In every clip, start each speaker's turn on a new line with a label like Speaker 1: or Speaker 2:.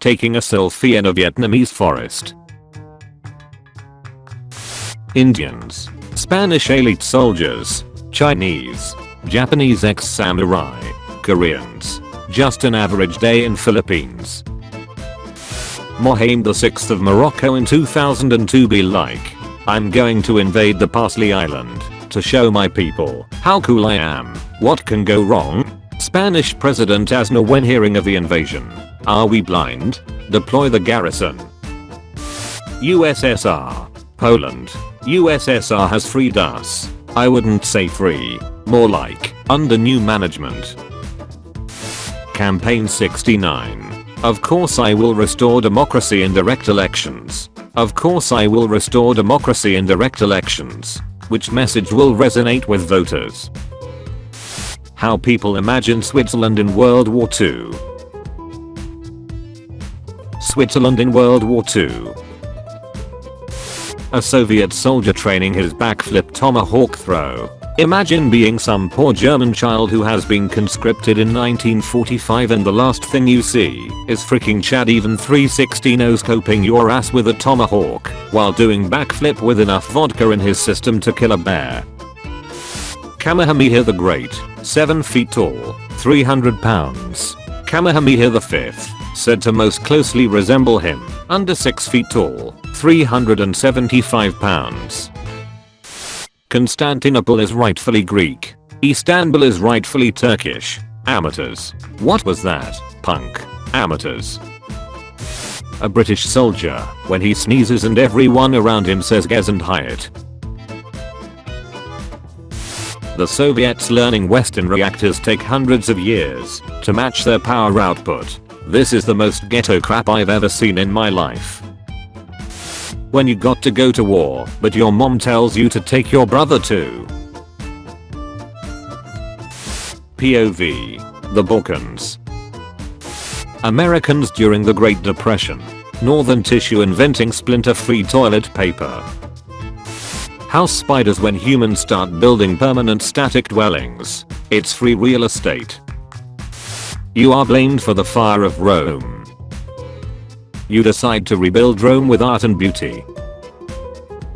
Speaker 1: taking a selfie in a Vietnamese forest. Indians, Spanish elite soldiers, Chinese, Japanese ex-samurai, Koreans, just an average day in Philippines. Mohammed VI of Morocco in 2002 be like, I'm going to invade the Parsley Island to show my people how cool I am. What can go wrong? Spanish President Aznar when hearing of the invasion. Are we blind? Deploy the garrison. USSR, Poland. USSR has freed us. I wouldn't say free, more like under new management. Campaign 69. Of course I will restore democracy in direct elections. Of course I will restore democracy in direct elections. Which message will resonate with voters? How people imagine Switzerland in World War II. Switzerland in World War II. A Soviet soldier training his backflip tomahawk throw. Imagine being some poor German child who has been conscripted in 1945 and the last thing you see is freaking Chad even 360 no scoping your ass with a tomahawk while doing backflip with enough vodka in his system to kill a bear. Kamehameha the Great, 7 feet tall, 300 pounds. Kamehameha V, said to most closely resemble him, under 6 feet tall, 375 pounds. Constantinople is rightfully Greek. Istanbul is rightfully Turkish. Amateurs. What was that? Punk. Amateurs. A British soldier, when he sneezes and everyone around him says Gesundheit. The Soviets learning Western reactors take hundreds of years to match their power output. This is the most ghetto crap I've ever seen in my life. When you got to go to war, but your mom tells you to take your brother too. POV. The Balkans. Americans during the Great Depression. Northern tissue inventing splinter-free toilet paper. House spiders when humans start building permanent static dwellings. It's free real estate. You are blamed for the fire of Rome. You decide to rebuild Rome with art and beauty.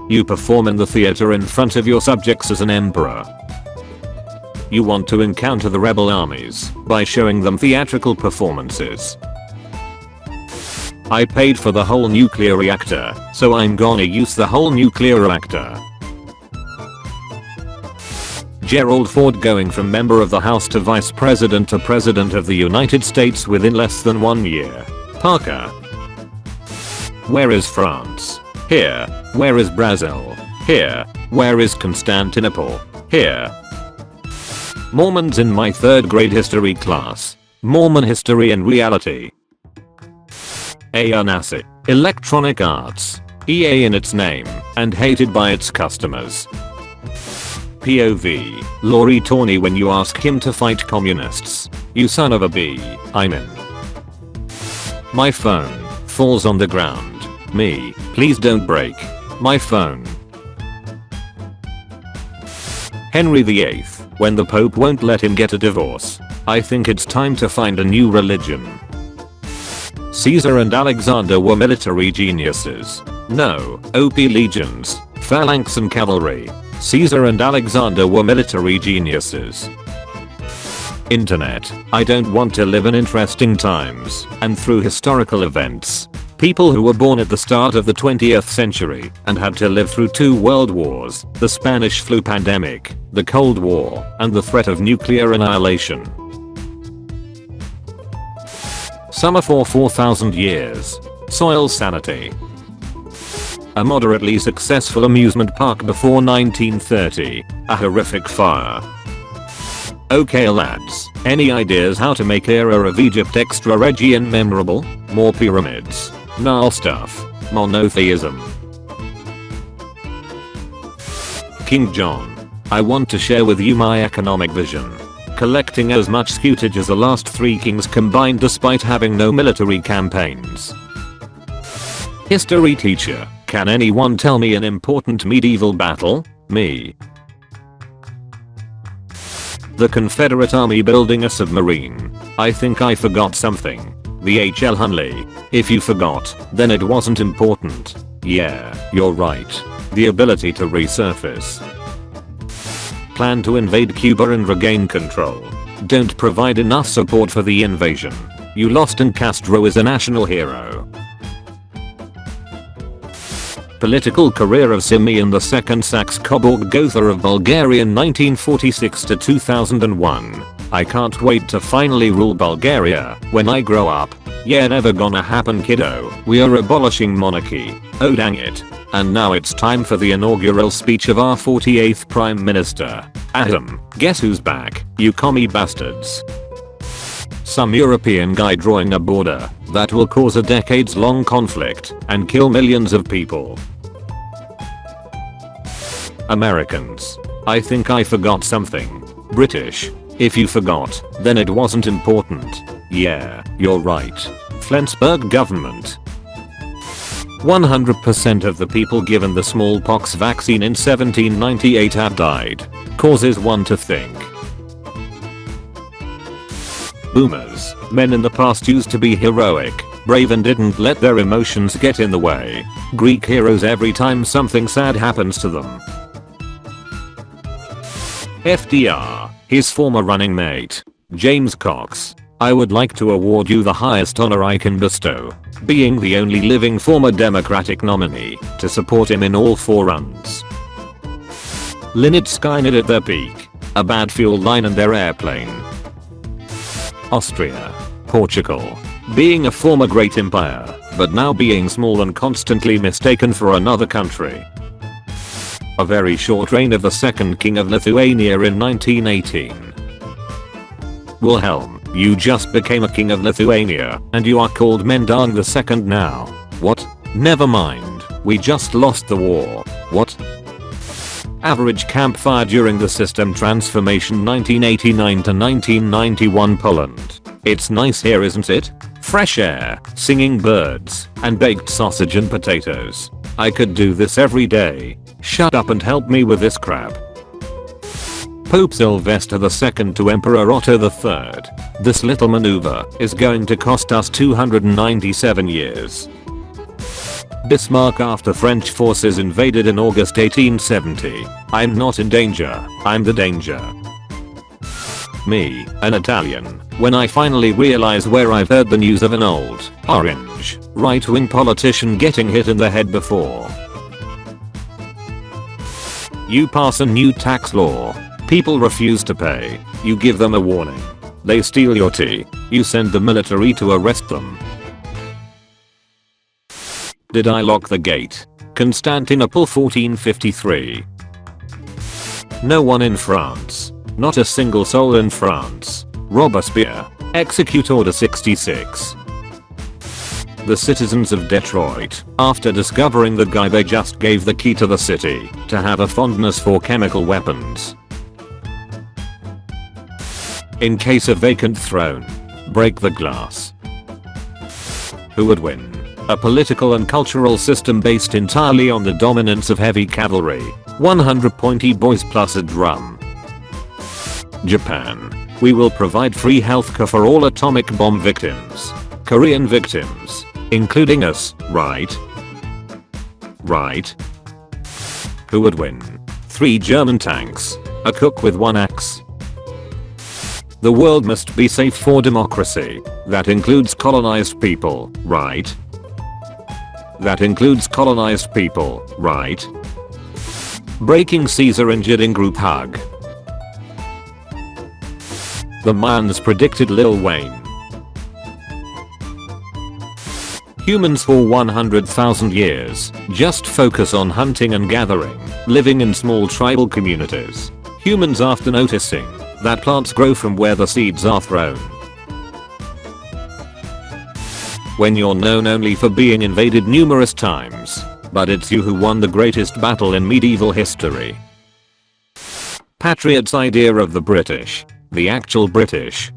Speaker 1: You perform in the theater in front of your subjects as an emperor. You want to encounter the rebel armies by showing them theatrical performances. I paid for the whole nuclear reactor, so I'm gonna use the whole nuclear reactor. Gerald Ford going from member of the House to vice president to president of the United States within less than 1 year. Parker. Where is France? Here. Where is Brazil? Here. Where is Constantinople? Here. Mormons in my 3rd grade history class. Mormon history and reality. ANASI. Electronic Arts. EA in its name and hated by its customers. POV. Laurie Tawney when you ask him to fight communists. You son of a b, I'm in. My phone falls on the ground. Me, please don't break my phone. Henry VIII, when the Pope won't let him get a divorce. I think it's time to find a new religion. Caesar and Alexander were military geniuses. No, OP legions, phalanx and cavalry. Caesar and Alexander were military geniuses. Internet. I don't want to live in interesting times and through historical events. People who were born at the start of the 20th century and had to live through 2 world wars, the Spanish flu pandemic, the Cold War, and the threat of nuclear annihilation. Summer for 4,000 years. Soil sanity. A moderately successful amusement park before 1930. A horrific fire. Okay lads, any ideas how to make era of Egypt extra reggy and memorable? More pyramids. Gnarl stuff. Monotheism. King John. I want to share with you my economic vision. Collecting as much scutage as the last 3 kings combined despite having no military campaigns. History teacher. Can anyone tell me an important medieval battle? Me. The Confederate Army building a submarine. I think I forgot something. The H.L. Hunley. If you forgot, then it wasn't important. Yeah, you're right. The ability to resurface. Plan to invade Cuba and regain control. Don't provide enough support for the invasion. You lost and Castro is a national hero. Political career of Simeon II Saxe-Coburg-Gotha of Bulgaria 1946 to 2001. I can't wait to finally rule Bulgaria when I grow up. Yeah, never gonna happen, kiddo. We are abolishing monarchy. Oh dang it. And now it's time for the inaugural speech of our 48th Prime Minister. Adam, guess who's back, you commie bastards. Some European guy drawing a border that will cause a decades-long conflict and kill millions of people. Americans. I think I forgot something. British. If you forgot, then it wasn't important. Yeah, you're right. Flensburg government. 100% of the people given the smallpox vaccine in 1798 have died. Causes one to think. Boomers. Men in the past used to be heroic, brave and didn't let their emotions get in the way. Greek heroes every time something sad happens to them. FDR. His former running mate. James Cox. I would like to award you the highest honor I can bestow. Being the only living former Democratic nominee to support him in all 4 runs. Lynyrd Skynyrd at their peak. A bad fuel line in their airplane. Austria. Portugal. Being a former great empire, but now being small and constantly mistaken for another country. A very short reign of the second king of Lithuania in 1918. Wilhelm, you just became a king of Lithuania, and you are called Mendang II now. What? Never mind, we just lost the war. What? Average campfire during the system transformation 1989 to 1991 Poland. It's nice here, isn't it? Fresh air, singing birds, and baked sausage and potatoes. I could do this every day. Shut up and help me with this crap. Pope Sylvester II to Emperor Otto III. This little maneuver is going to cost us 297 years. Bismarck after French forces invaded in August 1870. I'm not in danger, I'm the danger. Me, an Italian, when I finally realize where I've heard the news of an old, orange, right-wing politician getting hit in the head before. You pass a new tax law. People refuse to pay. You give them a warning. They steal your tea. You send the military to arrest them. Did I lock the gate? Constantinople 1453. No one in France. Not a single soul in France. Robespierre. Execute Order 66. The citizens of Detroit, after discovering the guy they just gave the key to the city, to have a fondness for chemical weapons. In case of vacant throne, break the glass. Who would win? A political and cultural system based entirely on the dominance of heavy cavalry, 100 pointy boys plus a drum. Japan. We will provide free healthcare for all atomic bomb victims. Korean victims. Including us, right? Right? Who would win? 3 German tanks. A cook with 1 axe. The world must be safe for democracy. That includes colonized people, right? That includes colonized people, right? Breaking Caesar injured in group hug. The Mayans predicted Lil Wayne. Humans for 100,000 years just focus on hunting and gathering, living in small tribal communities. Humans after noticing that plants grow from where the seeds are thrown. When you're known only for being invaded numerous times, but it's you who won the greatest battle in medieval history. Patriots' idea of the British. The actual British.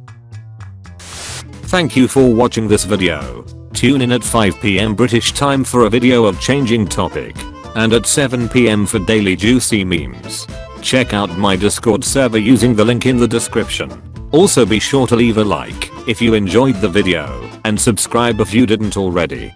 Speaker 1: Thank you for watching this video. Tune in at 5 PM British time for a video of changing topic, and at 7 PM for daily juicy memes. Check out my Discord server using the link in the description. Also be sure to leave a like if you enjoyed the video and subscribe if you didn't already.